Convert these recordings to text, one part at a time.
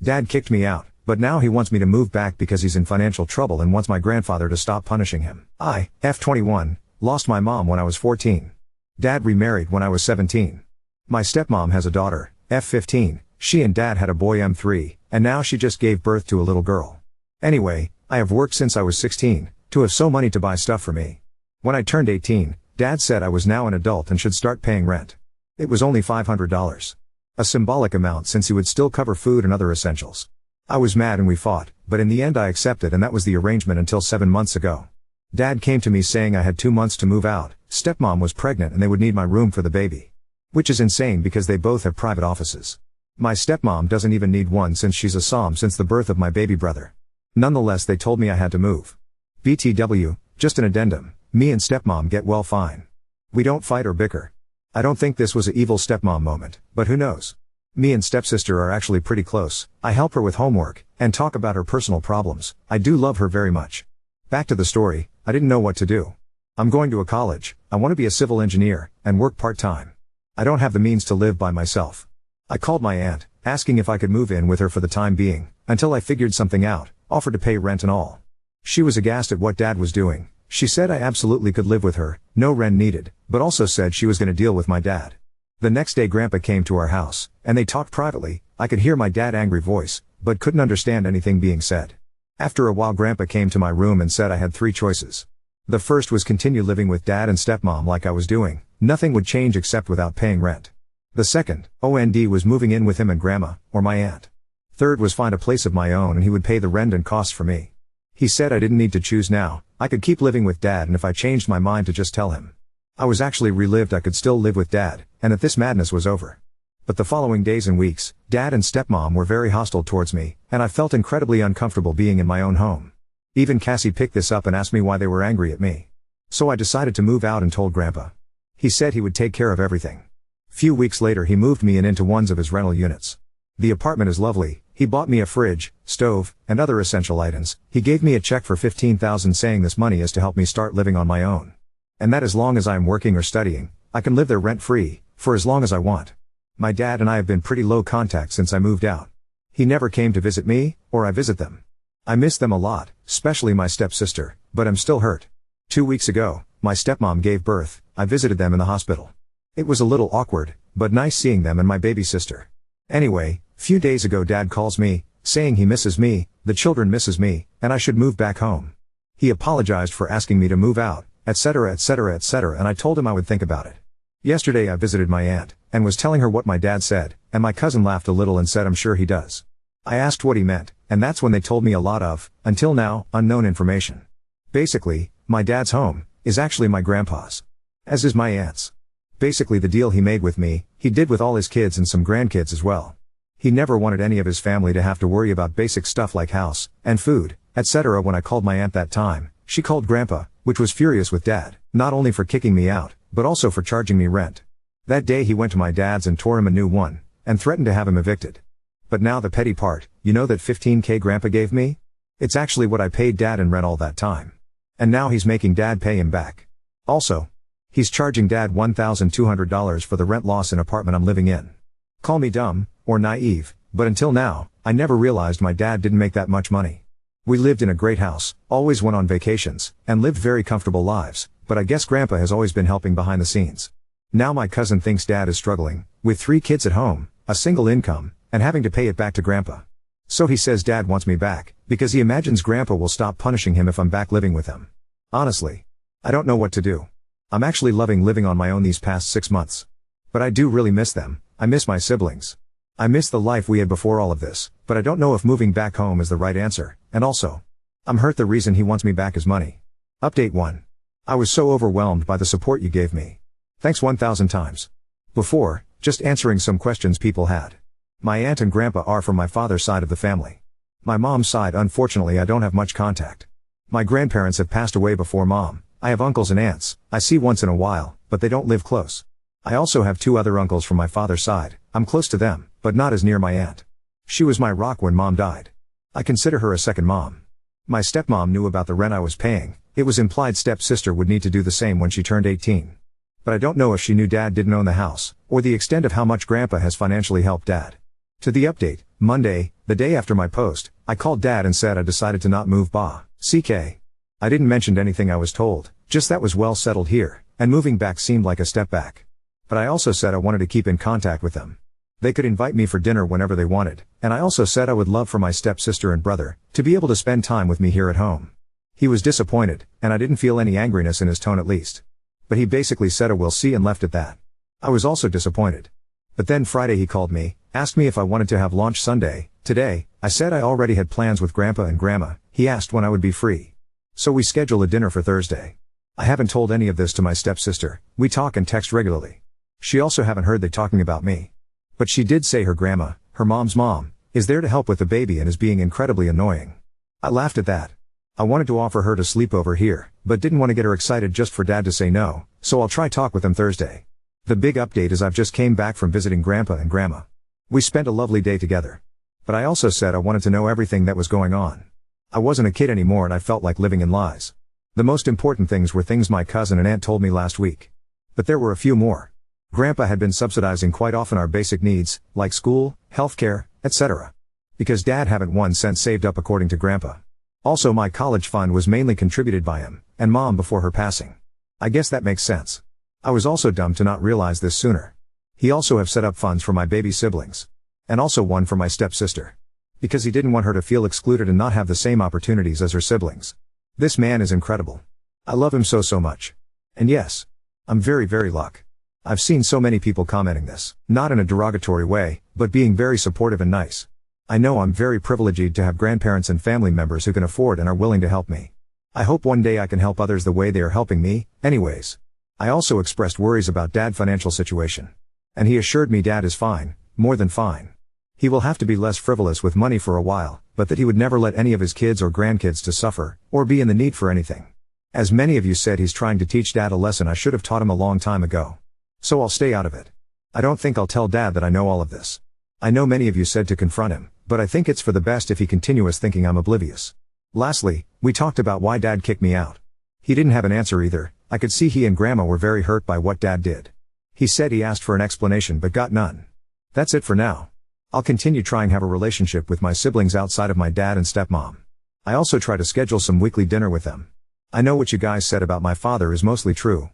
Dad kicked me out, but now he wants me to move back because he's in financial trouble and wants my grandfather to stop punishing him. I, F21, lost my mom when I was 14. Dad remarried when I was 17. My stepmom has a daughter, F15, she and dad had a boy M3, and now she just gave birth to a little girl. Anyway, I have worked since I was 16, to have so money to buy stuff for me. When I turned 18, dad said I was now an adult and should start paying rent. It was only $500. A symbolic amount since he would still cover food and other essentials. I was mad and we fought, but in the end I accepted and that was the arrangement until 7 months ago. Dad came to me saying I had 2 months to move out, stepmom was pregnant and they would need my room for the baby. Which is insane because they both have private offices. My stepmom doesn't even need one since she's a SOM since the birth of my baby brother. Nonetheless they told me I had to move. BTW, just an addendum, me and stepmom get well fine. We don't fight or bicker. I don't think this was a evil stepmom moment, but who knows. Me and stepsister are actually pretty close, I help her with homework, and talk about her personal problems, I do love her very much. Back to the story, I didn't know what to do. I'm going to a college, I want to be a civil engineer, and work part-time. I don't have the means to live by myself. I called my aunt, asking if I could move in with her for the time being, until I figured something out, offered to pay rent and all. She was aghast at what dad was doing. She said I absolutely could live with her, no rent needed, but also said she was going to deal with my dad. The next day grandpa came to our house, and they talked privately. I could hear my dad's angry voice, but couldn't understand anything being said. After a while grandpa came to my room and said I had 3 choices. The first was continue living with dad and stepmom like I was doing, nothing would change except without paying rent. The second, OND, was moving in with him and grandma, or my aunt. Third was find a place of my own and he would pay the rent and costs for me. He said I didn't need to choose now, I could keep living with dad and if I changed my mind to just tell him. I was actually relieved I could still live with dad, and that this madness was over. But the following days and weeks, dad and stepmom were very hostile towards me, and I felt incredibly uncomfortable being in my own home. Even Cassie picked this up and asked me why they were angry at me. So I decided to move out and told grandpa. He said he would take care of everything. Few weeks later he moved me into one of his rental units. The apartment is lovely, he bought me a fridge, stove, and other essential items. He gave me a check for $15,000 saying this money is to help me start living on my own. And that as long as I am working or studying, I can live there rent-free, for as long as I want. My dad and I have been pretty low contact since I moved out. He never came to visit me, or I visit them. I miss them a lot, especially my stepsister, but I'm still hurt. 2 weeks ago, my stepmom gave birth, I visited them in the hospital. It was a little awkward, but nice seeing them and my baby sister. Anyway, few days ago dad calls me, saying he misses me, the children misses me, and I should move back home. He apologized for asking me to move out, etc., etc., etc., and I told him I would think about it. Yesterday I visited my aunt, and was telling her what my dad said, and my cousin laughed a little and said I'm sure he does. I asked what he meant, and that's when they told me a lot of, until now, unknown information. Basically, my dad's home is actually my grandpa's. As is my aunt's. Basically the deal he made with me, he did with all his kids and some grandkids as well. He never wanted any of his family to have to worry about basic stuff like house, and food, etc. When I called my aunt that time, she called grandpa, which was furious with dad, not only for kicking me out, but also for charging me rent. That day he went to my dad's and tore him a new one, and threatened to have him evicted. But now the petty part, you know that $15,000 grandpa gave me? It's actually what I paid dad in rent all that time. And now he's making dad pay him back. Also, he's charging dad $1,200 for the rent loss in apartment I'm living in. Call me dumb, or naive, but until now, I never realized my dad didn't make that much money. We lived in a great house, always went on vacations, and lived very comfortable lives, but I guess grandpa has always been helping behind the scenes. Now my cousin thinks dad is struggling, with 3 kids at home, a single income, and having to pay it back to grandpa. So he says dad wants me back, because he imagines grandpa will stop punishing him if I'm back living with him. Honestly, I don't know what to do. I'm actually loving living on my own these past 6 months. But I do really miss them, I miss my siblings. I miss the life we had before all of this, but I don't know if moving back home is the right answer, and also, I'm hurt the reason he wants me back is money. Update 1. I was so overwhelmed by the support you gave me. Thanks 1,000 times. Before, just answering some questions people had. My aunt and grandpa are from my father's side of the family. My mom's side, unfortunately, I don't have much contact. My grandparents have passed away before mom. I have uncles and aunts, I see once in a while, but they don't live close. I also have 2 other uncles from my father's side, I'm close to them, but not as near my aunt. She was my rock when mom died. I consider her a second mom. My stepmom knew about the rent I was paying, it was implied stepsister would need to do the same when she turned 18. But I don't know if she knew dad didn't own the house, or the extent of how much grandpa has financially helped dad. To the update, Monday, the day after my post, I called Dad and said I decided to not move CK. I didn't mention anything I was told, just that was well settled here, and moving back seemed like a step back. But I also said I wanted to keep in contact with them. They could invite me for dinner whenever they wanted, and I also said I would love for my stepsister and brother to be able to spend time with me here at home. He was disappointed, and I didn't feel any angriness in his tone at least. But he basically said a we'll see and left at that. I was also disappointed. But then Friday he called me, asked me if I wanted to have lunch Sunday. Today, I said I already had plans with Grandpa and Grandma. He asked when I would be free. So we scheduled a dinner for Thursday. I haven't told any of this to my stepsister. We talk and text regularly. She also haven't heard they talking about me. But she did say her grandma, her mom's mom, is there to help with the baby and is being incredibly annoying. I laughed at that. I wanted to offer her to sleep over here, but didn't want to get her excited just for Dad to say no, so I'll try talk with them Thursday. The big update is I've just came back from visiting Grandpa and Grandma. We spent a lovely day together. But I also said I wanted to know everything that was going on. I wasn't a kid anymore and I felt like living in lies. The most important things were things my cousin and aunt told me last week. But there were a few more. Grandpa had been subsidizing quite often our basic needs, like school, healthcare, etc. Because Dad haven't 1 cent saved up according to Grandpa. Also my college fund was mainly contributed by him, and Mom before her passing. I guess that makes sense. I was also dumb to not realize this sooner. He also have set up funds for my baby siblings. And also one for my stepsister. Because he didn't want her to feel excluded and not have the same opportunities as her siblings. This man is incredible. I love him so much. And yes, I'm very lucky. I've seen so many people commenting this, not in a derogatory way, but being very supportive and nice. I know I'm very privileged to have grandparents and family members who can afford and are willing to help me. I hope one day I can help others the way they are helping me. Anyways, I also expressed worries about Dad's financial situation. And he assured me Dad is fine, more than fine. He will have to be less frivolous with money for a while, but that he would never let any of his kids or grandkids to suffer, or be in the need for anything. As many of you said, he's trying to teach Dad a lesson I should have taught him a long time ago. So I'll stay out of it. I don't think I'll tell Dad that I know all of this. I know many of you said to confront him, but I think it's for the best if he continues thinking I'm oblivious. Lastly, we talked about why Dad kicked me out. He didn't have an answer either. I could see he and Grandma were very hurt by what Dad did. He said he asked for an explanation but got none. That's it for now. I'll continue trying to have a relationship with my siblings outside of my dad and stepmom. I also try to schedule some weekly dinner with them. I know what you guys said about my father is mostly true.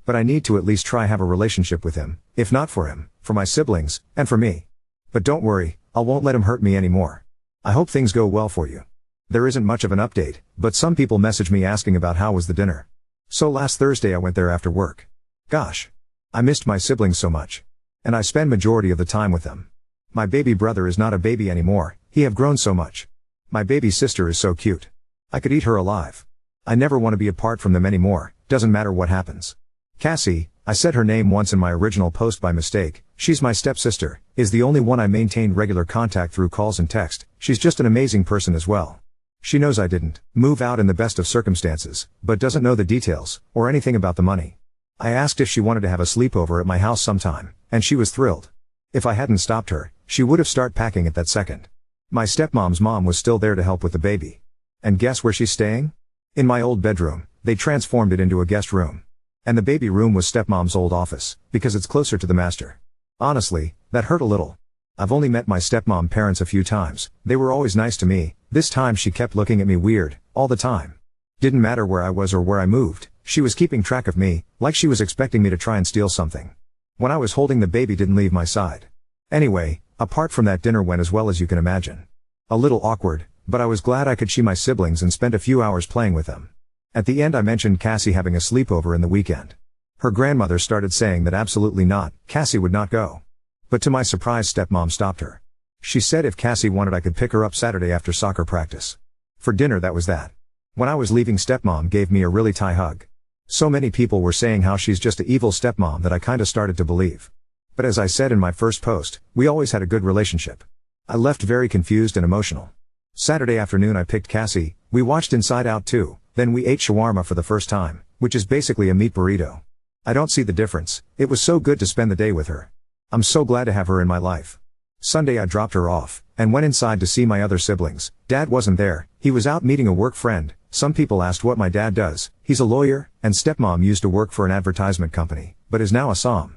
But I need to at least try have a relationship with him, if not for him, for my siblings, and for me. But don't worry, I won't let him hurt me anymore. I hope things go well for you. There isn't much of an update, but some people message me asking about how was the dinner. So last Thursday I went there after work. Gosh. I missed my siblings so much. And I spend majority of the time with them. My baby brother is not a baby anymore, he have grown so much. My baby sister is so cute. I could eat her alive. I never want to be apart from them anymore, doesn't matter what happens. Cassie, I said her name once in my original post by mistake, she's my stepsister, is the only one I maintained regular contact through calls and text. She's just an amazing person as well. She knows I didn't move out in the best of circumstances, but doesn't know the details, or anything about the money. I asked if she wanted to have a sleepover at my house sometime, and she was thrilled. If I hadn't stopped her, she would have started packing at that second. My stepmom's mom was still there to help with the baby. And guess where she's staying? In my old bedroom. They transformed it into a guest room. And the baby room was stepmom's old office, because it's closer to the master. Honestly, that hurt a little. I've only met my stepmom parents a few times. They were always nice to me. This time she kept looking at me weird, all the time. Didn't matter where I was or where I moved, she was keeping track of me, like she was expecting me to try and steal something. When I was holding the baby didn't leave my side. Anyway, apart from that, dinner went as well as you can imagine. A little awkward, but I was glad I could see my siblings and spend a few hours playing with them. At the end I mentioned Cassie having a sleepover in the weekend. Her grandmother started saying that absolutely not, Cassie would not go. But to my surprise stepmom stopped her. She said if Cassie wanted I could pick her up Saturday after soccer practice. For dinner that was that. When I was leaving stepmom gave me a really tight hug. So many people were saying how she's just an evil stepmom that I kinda started to believe. But as I said in my first post, we always had a good relationship. I left very confused and emotional. Saturday afternoon I picked Cassie, we watched Inside Out 2, then we ate shawarma for the first time, which is basically a meat burrito. I don't see the difference, it was so good to spend the day with her. I'm so glad to have her in my life. Sunday I dropped her off, and went inside to see my other siblings. Dad wasn't there, he was out meeting a work friend. Some people asked what my dad does. He's a lawyer, and stepmom used to work for an advertisement company, but is now a SOM.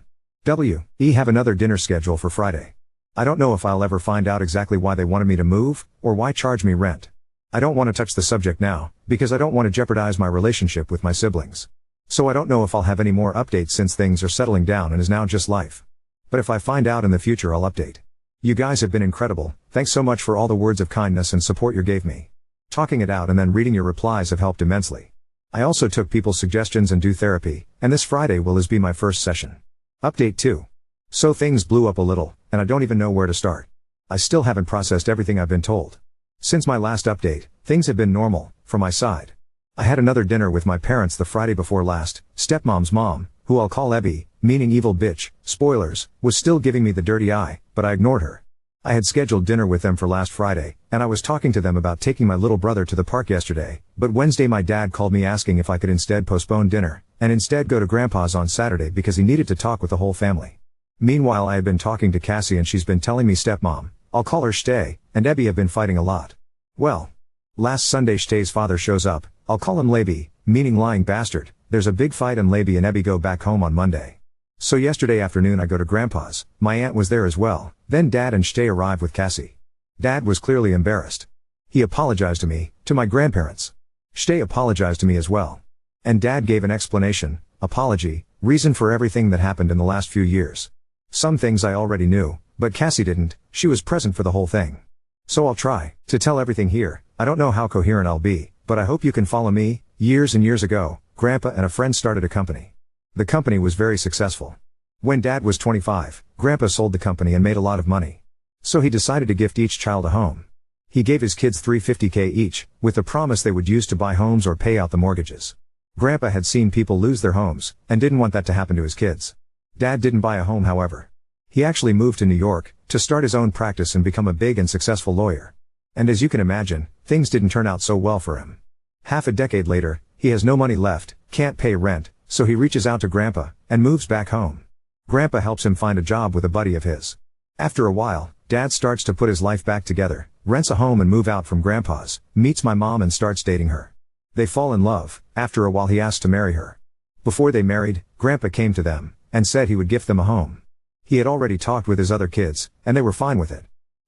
We have another dinner schedule for Friday. I don't know if I'll ever find out exactly why they wanted me to move, or why charge me rent. I don't want to touch the subject now, because I don't want to jeopardize my relationship with my siblings. So I don't know if I'll have any more updates since things are settling down and is now just life. But if I find out in the future, I'll update. You guys have been incredible. Thanks so much for all the words of kindness and support you gave me. Talking it out and then reading your replies have helped immensely. I also took people's suggestions and do therapy, and this Friday will be my first session. Update 2. So things blew up a little, and I don't even know where to start. I still haven't processed everything I've been told. Since my last update, things have been normal, from my side. I had another dinner with my parents the Friday before last. Stepmom's mom, who I'll call Ebby, meaning evil bitch, spoilers, was still giving me the dirty eye, but I ignored her. I had scheduled dinner with them for last Friday, and I was talking to them about taking my little brother to the park yesterday, but Wednesday my dad called me asking if I could instead postpone dinner, and instead go to Grandpa's on Saturday because he needed to talk with the whole family. Meanwhile I had been talking to Cassie and she's been telling me stepmom, I'll call her Shtay, and Ebby have been fighting a lot. Well, last Sunday Shtay's father shows up, I'll call him Laby, meaning lying bastard. There's a big fight and Laby and Ebby go back home on Monday. So yesterday afternoon I go to Grandpa's, my aunt was there as well, then Dad and Shtay arrive with Cassie. Dad was clearly embarrassed. He apologized to me, to my grandparents. Shtay apologized to me as well. And Dad gave an explanation, apology, reason for everything that happened in the last few years. Some things I already knew, but Cassie didn't, she was present for the whole thing. So I'll try to tell everything here. I don't know how coherent I'll be, but I hope you can follow me. Years and years ago, Grandpa and a friend started a company. The company was very successful. When Dad was 25, Grandpa sold the company and made a lot of money. So he decided to gift each child a home. He gave his kids $350K each, with the promise they would use to buy homes or pay out the mortgages. Grandpa had seen people lose their homes, and didn't want that to happen to his kids. Dad didn't buy a home however. He actually moved to New York, to start his own practice and become a big and successful lawyer. And as you can imagine, things didn't turn out so well for him. Half a decade later, he has no money left, can't pay rent, so he reaches out to Grandpa, and moves back home. Grandpa helps him find a job with a buddy of his. After a while, Dad starts to put his life back together, rents a home and move out from Grandpa's, meets my mom and starts dating her. They fall in love. After a while he asks to marry her. Before they married, Grandpa came to them, and said he would gift them a home. He had already talked with his other kids, and they were fine with it.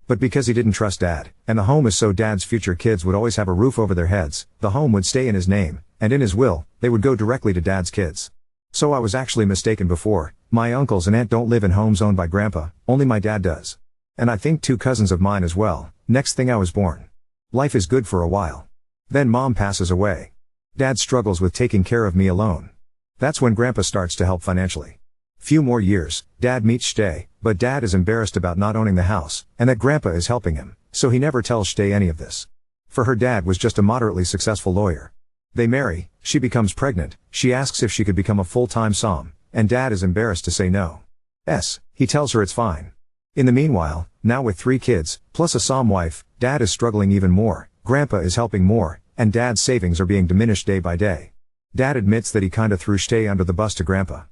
But because he didn't trust Dad, and the home is so Dad's future kids would always have a roof over their heads, the home would stay in his name, and in his will, they would go directly to Dad's kids. So I was actually mistaken before. My uncles and aunt don't live in homes owned by Grandpa, only my dad does. And I think 2 cousins of mine as well. Next thing I was born. Life is good for a while. Then Mom passes away. Dad struggles with taking care of me alone. That's when Grandpa starts to help financially. Few more years, Dad meets Shtay, but Dad is embarrassed about not owning the house, and that Grandpa is helping him, so he never tells Shtay any of this. For her dad was just a moderately successful lawyer. They marry, she becomes pregnant, she asks if she could become a full-time som, and Dad is embarrassed to say no. He tells her it's fine. In the meanwhile, now with 3 kids, plus a som wife, Dad is struggling even more, Grandpa is helping more, and Dad's savings are being diminished day by day. Dad admits that he kinda threw Shtay under the bus to Grandpa,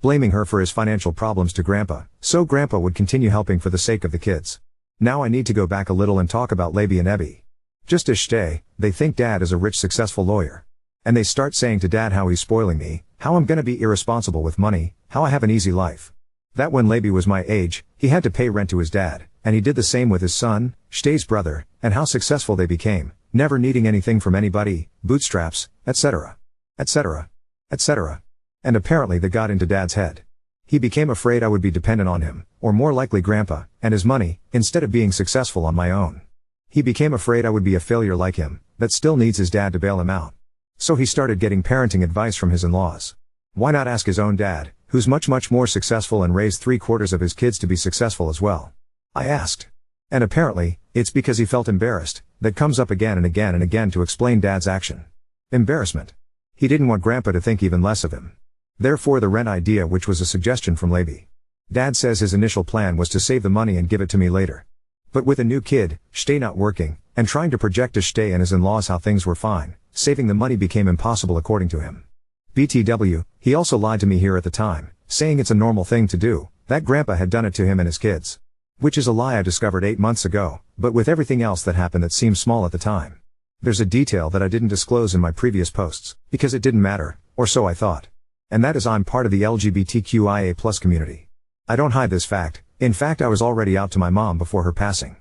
blaming her for his financial problems to Grandpa, so Grandpa would continue helping for the sake of the kids. Now I need to go back a little and talk about Laby and Ebby. Just as Shtay, they think Dad is a rich successful lawyer. And they start saying to Dad how he's spoiling me, how I'm gonna be irresponsible with money, how I have an easy life. That when Laby was my age, he had to pay rent to his dad, and he did the same with his son, Shtay's brother, and how successful they became, never needing anything from anybody, bootstraps, etc. etc. etc. And apparently that got into Dad's head. He became afraid I would be dependent on him, or more likely Grandpa, and his money, instead of being successful on my own. He became afraid I would be a failure like him, that still needs his dad to bail him out. So he started getting parenting advice from his in-laws. Why not ask his own dad, who's much more successful and raised 3/4 of his kids to be successful as well? I asked. And apparently, it's because he felt embarrassed, that comes up again and again and again to explain Dad's action. Embarrassment. He didn't want Grandpa to think even less of him. Therefore the rent idea, which was a suggestion from Laby. Dad says his initial plan was to save the money and give it to me later. But with a new kid, Shtay not working, and trying to project to Shtay and his in-laws how things were fine, saving the money became impossible according to him. BTW, he also lied to me here at the time, saying it's a normal thing to do, that Grandpa had done it to him and his kids. Which is a lie I discovered 8 months ago, but with everything else that happened that seemed small at the time. There's a detail that I didn't disclose in my previous posts, because it didn't matter, or so I thought. And that is I'm part of the LGBTQIA+ community. I don't hide this fact, In fact, I was already out to my mom before her passing.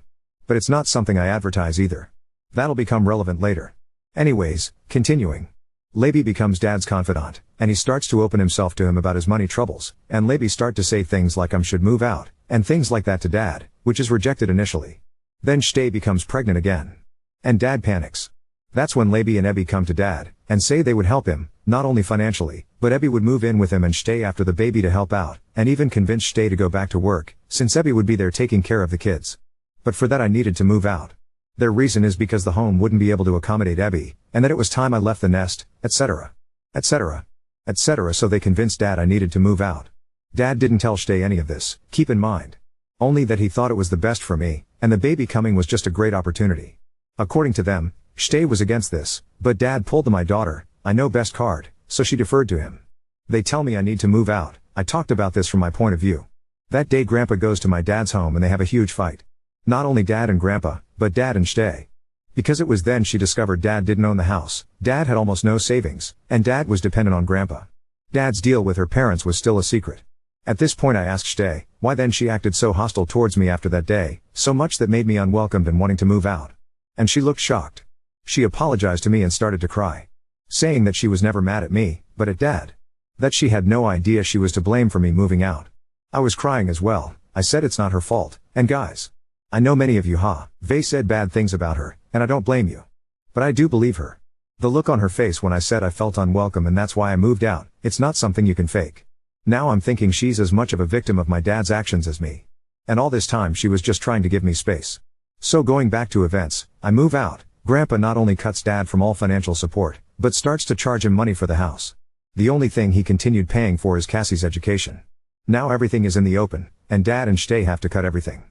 But it's not something I advertise either. That'll become relevant later. Anyways, continuing. Leiby becomes Dad's confidant, and he starts to open himself to him about his money troubles, and Leiby start to say things like should move out, and things like that to Dad, which is rejected initially. Then Shtay becomes pregnant again. And Dad panics. That's when Leiby and Ebby come to Dad, and say they would help him, not only financially, but Ebby would move in with him and Shtay after the baby to help out, and even convince Shtay to go back to work, since Ebby would be there taking care of the kids. But for that I needed to move out. Their reason is because the home wouldn't be able to accommodate Ebby, and that it was time I left the nest, etc. etc. etc. So they convinced Dad I needed to move out. Dad didn't tell Shtay any of this, keep in mind. Only that he thought it was the best for me, and the baby coming was just a great opportunity. According to them, Shtay was against this, but Dad pulled the "my daughter, I know best" card, so she deferred to him. They tell me I need to move out. I talked about this from my point of view. That day Grandpa goes to my dad's home and they have a huge fight. Not only Dad and Grandpa, but Dad and Shtay. Because it was then she discovered Dad didn't own the house, Dad had almost no savings, and Dad was dependent on Grandpa. Dad's deal with her parents was still a secret. At this point I asked Shtay, why then she acted so hostile towards me after that day, so much that made me unwelcomed and wanting to move out. And she looked shocked. She apologized to me and started to cry. Saying that she was never mad at me, but at Dad. That she had no idea she was to blame for me moving out. I was crying as well. I said it's not her fault, and guys, I know many of you they said bad things about her, and I don't blame you. But I do believe her. The look on her face when I said I felt unwelcome and that's why I moved out, it's not something you can fake. Now I'm thinking she's as much of a victim of my dad's actions as me. And all this time she was just trying to give me space. So going back to events, I move out. Grandpa not only cuts Dad from all financial support, but starts to charge him money for the house. The only thing he continued paying for is Cassie's education. Now everything is in the open, and Dad and Shtay have to cut everything.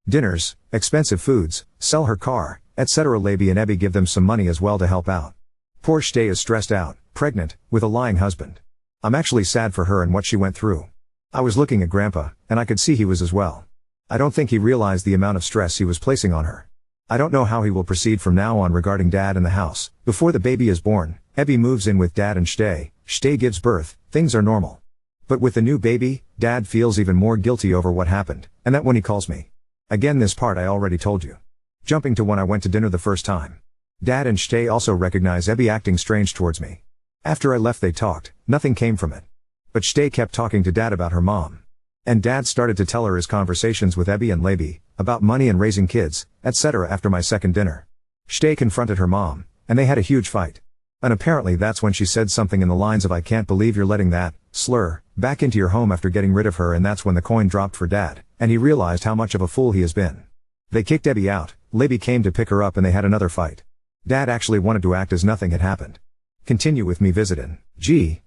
Dinners, expensive foods, sell her car, etc. Leiby and Ebby give them some money as well to help out. Poor Shtay is stressed out, pregnant, with a lying husband. I'm actually sad for her and what she went through. I was looking at Grandpa, and I could see he was as well. I don't think he realized the amount of stress he was placing on her. I don't know how he will proceed from now on regarding Dad and the house. Before the baby is born, Ebby moves in with Dad and Shtay. Shtay gives birth, things are normal. But with the new baby, Dad feels even more guilty over what happened, and that when he calls me. Again, this part I already told you. Jumping to when I went to dinner the first time. Dad and Shtay also recognize Ebby acting strange towards me. After I left they talked, nothing came from it. But Shtay kept talking to Dad about her mom. And Dad started to tell her his conversations with Ebby and Leiby, about money and raising kids, etc. After my second dinner. Shtay confronted her mom, and they had a huge fight. And apparently that's when she said something in the lines of "I can't believe you're letting that slur back into your home after getting rid of her," and that's when the coin dropped for Dad, and he realized how much of a fool he has been. They kicked Ebby out, Leiby came to pick her up and they had another fight. Dad actually wanted to act as nothing had happened. Continue with me visiting,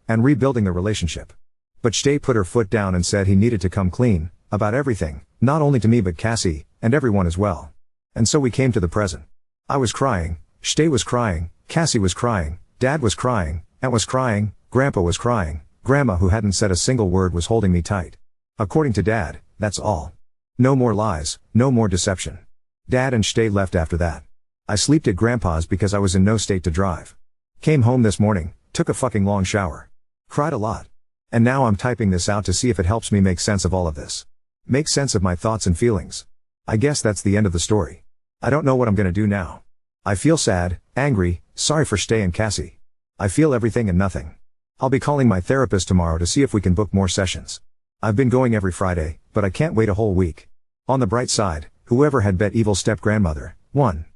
and rebuilding the relationship. But Shtay put her foot down and said he needed to come clean, about everything, not only to me but Cassie, and everyone as well. And so we came to the present. I was crying, Shtay was crying, Cassie was crying, Dad was crying, Aunt was crying, Grandpa was crying, Grandma, who hadn't said a single word, was holding me tight. According to Dad, that's all. No more lies, no more deception. Dad and Shtay left after that. I slept at Grandpa's because I was in no state to drive. Came home this morning, took a fucking long shower. Cried a lot. And now I'm typing this out to see if it helps me make sense of all of this. Make sense of my thoughts and feelings. I guess that's the end of the story. I don't know what I'm gonna do now. I feel sad, angry, sorry for Shtay and Cassie. I feel everything and nothing. I'll be calling my therapist tomorrow to see if we can book more sessions. I've been going every Friday, but I can't wait a whole week. On the bright side, whoever had bet evil step-grandmother, won.